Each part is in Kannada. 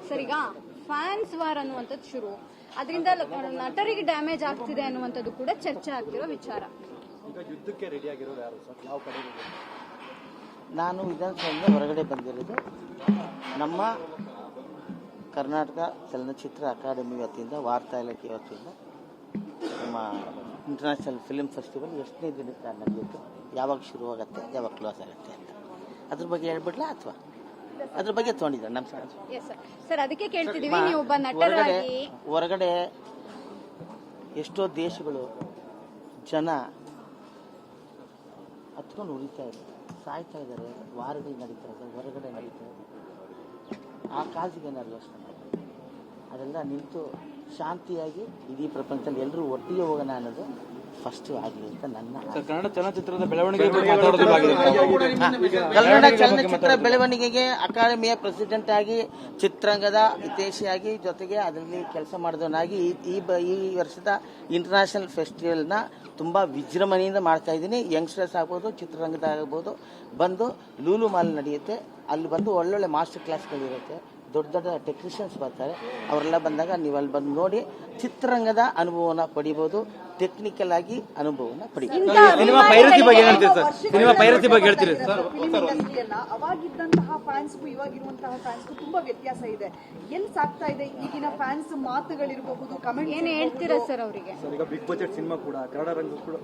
ಸರ್, ಈಗ ಫ್ಯಾನ್ಸ್ ವಾರ್ ಅನ್ನುವಂಥದ್ದು ಶುರು, ಅದರಿಂದ ನಟರಿಗೆ ಡ್ಯಾಮೇಜ್ ಆಗ್ತಿದೆ ಅನ್ನುವಂಥದ್ದು ಕೂಡ ಚರ್ಚೆ ಆಗ್ತಿರೋ ವಿಚಾರ. ಈಗ ಯುದ್ಧಕ್ಕೆ ರೆಡಿ ಆಗಿರೋರು ಯಾರು ಸರ್? ಯಾವ ಕಡೆ? ನಾನು ವಿಧಾನಸೌಧದಿಂದ ಹೊರಗಡೆ ಬಂದಿರೋದು ನಮ್ಮ ಕರ್ನಾಟಕ ಚಲನಚಿತ್ರ ಅಕಾಡೆಮಿ ವತಿಯಿಂದ, ವಾರ್ತಾ ಇಲಾಖೆ ವತಿಯಿಂದ ನಮ್ಮ ಇಂಟರ್ನ್ಯಾಷನಲ್ ಫಿಲ್ಮ್ ಫೆಸ್ಟಿವಲ್ ಎಷ್ಟನೇ ದಿನಕ್ಕೆ ನಡೆಯುತ್ತೆ, ಯಾವಾಗ ಶುರುವಾಗುತ್ತೆ, ಯಾವಾಗ ಕ್ಲೋಸ್ ಆಗುತ್ತೆ ಅಂತ ಅದ್ರ ಬಗ್ಗೆ ಹೇಳ್ಬಿಡ್ಲಾ ಅಥವಾ ಅದ್ರ ಬಗ್ಗೆ ತೊಗೊಂಡಿದ್ದಾರೆ ನಮ್ಮ ಸರ್? ಅದಕ್ಕೆ ಕೇಳ್ತಿದ್ದೀವಿ, ನೀವು ಒಬ್ಬ ನಟರಾಗಿ ಹೊರಗಡೆ ಎಷ್ಟೋ ದೇಶಗಳು ಜನ ಹತ್ಕೊಂಡು ಉಳಿತಾ ಇದ್ದಾರೆ, ಸಾಯ್ತಾ ಇದ್ದಾರೆ, ವಾರಗಳು ನಡೀತಾ ಇದೆ, ಹೊರಗಡೆ ನಡೀತಾ ಇದೆ. ಆ ಕಾಜಿಗೆ ಏನಾದ್ರು ಯೋಚನೆ ಮಾಡಿ ಅದೆಲ್ಲ ನಿಂತು ಶಾಂತಿಯಾಗಿ ಇಡೀ ಪ್ರಪಂಚದಲ್ಲಿ ಎಲ್ಲರೂ ಒಟ್ಟಿಗೆ ಹೋಗೋಣ ಅನ್ನೋದು ಫಸ್ಟ್ ಆಗಲಿ ಅಂತ ನನ್ನ. ಕನ್ನಡ ಚಲನಚಿತ್ರದ ಬೆಳವಣಿಗೆ ಕನ್ನಡ ಚಲನಚಿತ್ರ ಬೆಳವಣಿಗೆಗೆ ಅಕಾಡೆಮಿಯ ಪ್ರೆಸಿಡೆಂಟ್ ಆಗಿ, ಚಿತ್ರರಂಗದ ಹಿತೈಷಿಯಾಗಿ, ಜೊತೆಗೆ ಅದರಲ್ಲಿ ಕೆಲಸ ಮಾಡಿದವನಾಗಿ ಈ ವರ್ಷದ ಇಂಟರ್ನ್ಯಾಷನಲ್ ಫೆಸ್ಟಿವಲ್ನ ತುಂಬ ವಿಜೃಂಭಣೆಯಿಂದ ಮಾಡ್ತಾ ಇದ್ದೀನಿ. ಯಂಗ್ಸ್ಟರ್ಸ್ ಆಗ್ಬೋದು, ಚಿತ್ರರಂಗದ ಆಗ್ಬೋದು, ಬಂದು ಲೂಲು ಮಾಲ್ ನಡೆಯುತ್ತೆ, ಅಲ್ಲಿ ಬಂದು ಒಳ್ಳೊಳ್ಳೆ ಮಾಸ್ಟರ್ ಕ್ಲಾಸ್ಗಳಿರುತ್ತೆ, ದೊಡ್ಡ ದೊಡ್ಡ ಟೆಕ್ನಿಷಿಯನ್ಸ್ ಬರ್ತಾರೆ. ಅವರೆಲ್ಲ ಬಂದಾಗ ನೀವು ಅಲ್ಲಿ ಬಂದು ನೋಡಿ ಚಿತ್ರರಂಗದ ಅನುಭವನ ಪಡಿಬೋದು, ಟೆಕ್ನಿಕಲ್ ಆಗಿ ಅನುಭವನ ಪಡಿಬೋದು. ಸಿನಿಮಾ ಪೈರಸಿ ಬಗ್ಗೆ ಹೇಳ್ತೀರಿ ಸರ್? ಸಿನಿಮಾ ಪೈರಸಿ ಬಗ್ಗೆ ಹೇಳ್ತೀರಿ ಸರ್? ಅವಾಗಿದ್ದಂತಹ ಫ್ಯಾನ್ಸ್ಗೂ ಇವಾಗಿರುವಂತಹ ಫ್ಯಾನ್ಸ್ಗೂ ತುಂಬಾ ವ್ಯತ್ಯಾಸ ಇದೆ. ಎಲ್ಲಿ ಸಾಕ್ತಾ ಇದೆ ಈಗಿನ ಫ್ಯಾನ್ಸ್ ಮಾತುಗಳಿರಬಹುದು, ಕಮೆಂಟ್ ಏನು ಹೇಳ್ತೀರಾ ಸರ್ ಅವರಿಗೆ? ಸರ್, ಈಗ ಬಿಗ್ ಬಜೆಟ್ ಸಿನಿಮಾ ಕೂಡ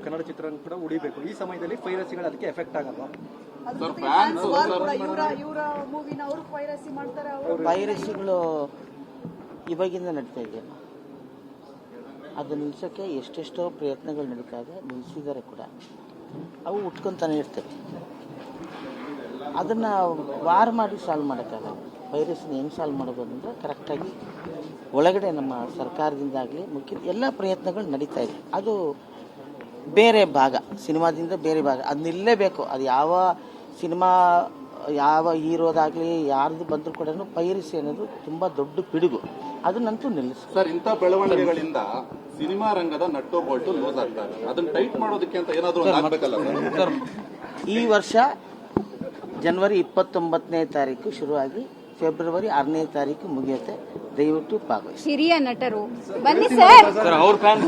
ಕನ್ನಡ ಚಿತ್ರರಂಗ ಕೂಡ ಉಳಿಬೇಕು. ಈ ಸಮಯದಲ್ಲಿ ಪೈರಸಿಗಳು ಅದಕ್ಕೆ ಎಫೆಕ್ಟ್ ಆಗಲ್ವಾ? ಇವರ ಮೂವಿನ ಅವರು ಪೈರಸಿ ಮಾಡ್ತಾರೆ. ಪೈರಸಿಗಳು ಇವಾಗಿಂದ ನಡೀತಾ ಇದೆಯಲ್ಲ, ಅದು ನಿಲ್ಸೋಕ್ಕೆ ಎಷ್ಟೆಷ್ಟೋ ಪ್ರಯತ್ನಗಳು ನಡೀತಾ ಇದೆ, ನಿಲ್ಲಿಸಿದ್ದಾರೆ ಕೂಡ. ಅವು ಉಟ್ಕೊತಾನೆ ಇರ್ತವೆ, ಅದನ್ನು ವಾರ್ ಮಾಡಿ ಸಾಲ್ವ್ ಮಾಡೋಕ್ಕಾಗಲ್ಲ. ಪೈರಸಿನ ಹೆಂಗೆ ಸಾಲ್ವ್ ಮಾಡ್ಬೋದು ಅಂದರೆ ಕರೆಕ್ಟಾಗಿ ಒಳಗಡೆ ನಮ್ಮ ಸರ್ಕಾರದಿಂದಾಗಲಿ ಮುಖ್ಯ ಎಲ್ಲ ಪ್ರಯತ್ನಗಳು ನಡೀತಾ ಇದೆ. ಅದು ಬೇರೆ ಭಾಗ, ಸಿನಿಮಾದಿಂದ ಬೇರೆ ಭಾಗ, ಅದು ನಿಲ್ಲಲೇಬೇಕು. ಅದು ಯಾವ ಸಿನಿಮಾ, ಯಾವ ಹೀರೋದಾಗಲಿ ಯಾರ್ದು ಬಂದರೂ ಕೂಡ ಪೈರಸಿ ಅನ್ನೋದು ತುಂಬ ದೊಡ್ಡ ಪಿಡುಗು, ಅದನ್ನಂತೂ ನಿಲ್ಲಿಸಿ. ಸರ್, ಇಂಥ ಬೆಳವಣಿಗೆಗಳಿಂದ ಸಿನಿಮಾ ರಂಗದ ನಟ್ಟು ಬೋಲ್ಟು ಲೂಸ್ ಆಗ್ತಾರೆ. ಅದನ್ನ ಟೈಟ್ ಮಾಡೋದಕ್ಕೆ ಅಂತ ಏನಾದರೂ ಆಗಬೇಕಲ್ಲ ಸರ್? ಈ ವರ್ಷ ಜನವರಿ 29ನೇ ತಾರೀಕು ಶುರುವಾಗಿ ಫೆಬ್ರವರಿ 6ನೇ ತಾರೀಕು ಮುಗಿಯುತ್ತೆ. ದಯವಿಟ್ಟು ಭಾಗವಹಿಸಿ. ಹಿರಿಯ ನಟರು ಬನ್ನಿ ಸರ್. ಅವ್ರ ಫ್ಯಾನ್ಸ್